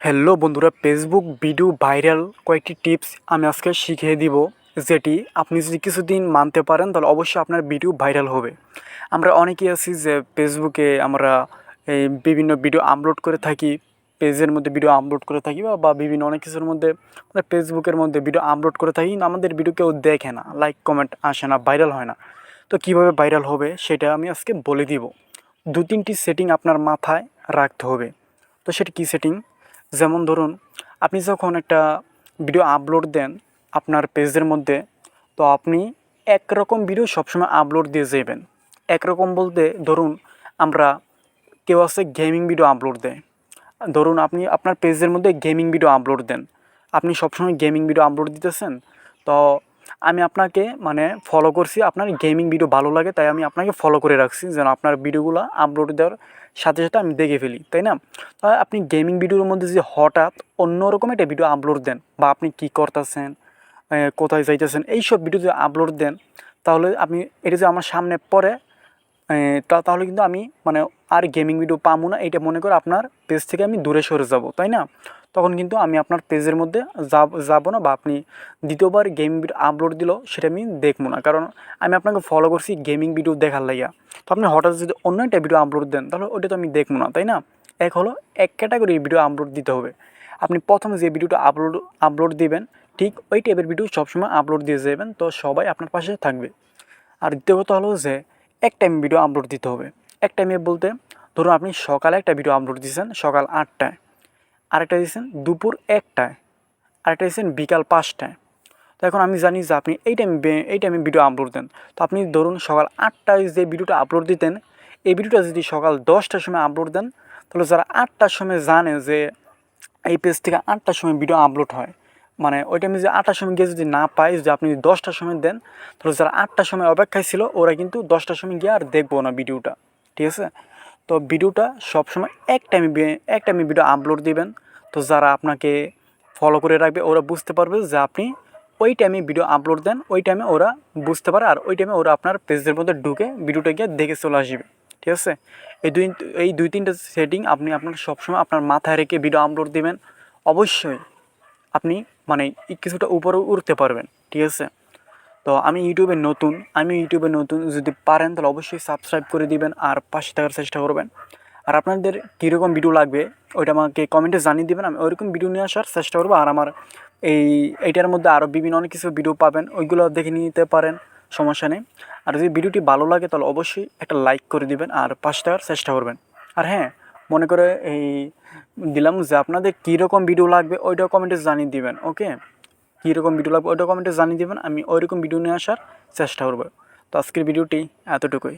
Hello বন্ধুরা, Facebook video viral কয়েকটি tips আমি আজকে শিখিয়ে দিব, যেটি আপনি যদি কিছুদিন মানতে পারেন তাহলে অবশ্যই আপনার ভিডিও ভাইরাল হবে। আমরা অনেকেই আছি যে ফেসবুকে আমরা এই বিভিন্ন ভিডিও আপলোড করে থাকি, পেজের মধ্যে ভিডিও আপলোড করে থাকি বা বিভিন্ন অনেক কিছুর মধ্যে মানে ফেসবুকের মধ্যে ভিডিও আপলোড করে থাকি, কিন্তু আমাদের ভিডিও কেউ দেখে না, লাইক কমেন্ট আসে না, ভাইরাল হয় না। তো কীভাবে ভাইরাল হবে সেটা আমি আজকে বলে দিব। দু তিনটি সেটিং আপনার মাথায় রাখতে হবে। তো সেটা কী সেটিং? যেমন ধরুন, আপনি যখন একটা ভিডিও আপলোড দেন আপনার পেজের মধ্যে, তো আপনি একরকম ভিডিও সবসময় আপলোড দিয়ে যাবেন। একরকম বলতে ধরুন, আমরা কেউ আছে গেমিং ভিডিও আপলোড দেয়। ধরুন আপনি আপনার পেজের মধ্যে গেমিং ভিডিও আপলোড দেন, আপনি সবসময় গেমিং ভিডিও আপলোড দিতেছেন। তো আমি আপনাকে ফলো করছি, আপনার গেমিং ভিডিও ভালো লাগে তাই আমি আপনাকে ফলো করে রাখছি, যেন আপনার ভিডিওগুলো আপলোড দেওয়ার সাথে সাথে আমি দেখে ফেলি, তাই না? তাই আপনি গেমিং ভিডিওর মধ্যে যদি হঠাৎ অন্যরকম একটা ভিডিও আপলোড দেন, বা আপনি কী করতেছেন, কোথায় যাইতেছেন, এইসব ভিডিও যদি আপলোড দেন, তাহলে আপনি এটা যে আমার সামনে পড়ে, তাহলে কিন্তু আমি আর গেমিং ভিডিও পাবো না, এইটা মনে করে আপনার পেজ থেকে আমি দূরে সরে যাব, তাই না? তখন কিন্তু আমি আপনার পেজের মধ্যে যাব না, বা আপনি দ্বিতীয়বার গেমিং ভিডিও আপলোড দিল সেটা আমি দেখবো না, কারণ আমি আপনাকে ফলো করছি গেমিং ভিডিও দেখার লাইয়া। তো আপনি হঠাৎ যদি অন্য একটা ভিডিও আপলোড দেন তাহলে ওটা তো আমি দেখবো না, তাই না? এক ক্যাটাগরির ভিডিও আপলোড দিতে হবে। আপনি প্রথমে যে ভিডিওটা আপলোড দিবেন, ঠিক ওই টাইপের ভিডিও সবসময় আপলোড দিয়ে যাবেন, তো সবাই আপনার পাশে থাকবে। আর দ্বিতীয় কথা হলো যে এক টাইম ভিডিও আপলোড দিতে হবে। এক টাইমে বলতে ধরুন, আপনি সকালে একটা ভিডিও আপলোড দিয়েছেন সকাল 8টায়, আরেকটা দিয়েছেন দুপুর 1টায়, আরেকটা দিয়েছেন বিকাল 5টায়। তো এখন আমি জানি যে আপনি এই টাইমে ভিডিও আপলোড দেন। তো আপনি ধরুন সকাল 8টায় যে ভিডিওটা আপলোড দিতেন, এই ভিডিওটা যদি সকাল 10টার সময় আপলোড দেন, তাহলে যারা 8টার সময় জানে যে এই পেজ থেকে 8টার সময় ভিডিও আপলোড হয়, ওই টাইমে যে 8টার সময় গিয়ে যদি না পায়, যদি আপনি 10টার সময় দেন, তাহলে যারা 8টার সময় অপেক্ষায় ছিল ওরা কিন্তু 10টার সময় গিয়ে আর দেখবো না ভিডিওটা, ঠিক আছে? তো ভিডিওটা সবসময় এক টাইমে ভিডিও আপলোড দিবেন। তো যারা আপনাকে ফলো করে রাখবে ওরা বুঝতে পারবে যে আপনি ওই টাইমে ভিডিও আপলোড দেন, ওই টাইমে ওরা বুঝতে পারে, আর ওই টাইমে ওরা আপনার পেজের মধ্যে ঢুকে ভিডিওটা গিয়ে দেখে চলে আসবে, ঠিক আছে? এই দুই তিনটা সেটিং আপনি আপনার সবসময় আপনার মাথায় রেখে ভিডিও আপলোড দিবেন। অবশ্যই আপনি কিছুটা উপরে উঠতে পারবেন, ঠিক আছে? তো আমি ইউটিউবে নতুন, যদি পারেন তাহলে অবশ্যই সাবস্ক্রাইব করে দিবেন আর পাশে থাকার চেষ্টা করবেন। আর আপনাদের কীরকম ভিডিও লাগবে ওইটা আমাকে কমেন্টে জানিয়ে দেবেন, আমি ওইরকম ভিডিও নিয়ে আসার চেষ্টা করবো। আর আমার এইটার মধ্যে আরও বিভিন্ন অনেক কিছু ভিডিও পাবেন, ওইগুলো দেখে নিতে পারেন, সমস্যা নেই। আর যদি ভিডিওটি ভালো লাগে তাহলে অবশ্যই একটা লাইক করে দিবেন আর পাশে থাকার চেষ্টা করবেন। আর হ্যাঁ, মনে করে দিলাম যে আপনাদের কীরকম ভিডিও লাগবে ওইটাও কমেন্টে জানিয়ে দিবেন, ওকে? কীরকম ভিডিও লাগবে ওইটাও কমেন্টে জানিয়ে দেবেন, আমি ওইরকম ভিডিও নিয়ে আসার চেষ্টা করবো। তো আজকের ভিডিওটি এতটুকুই।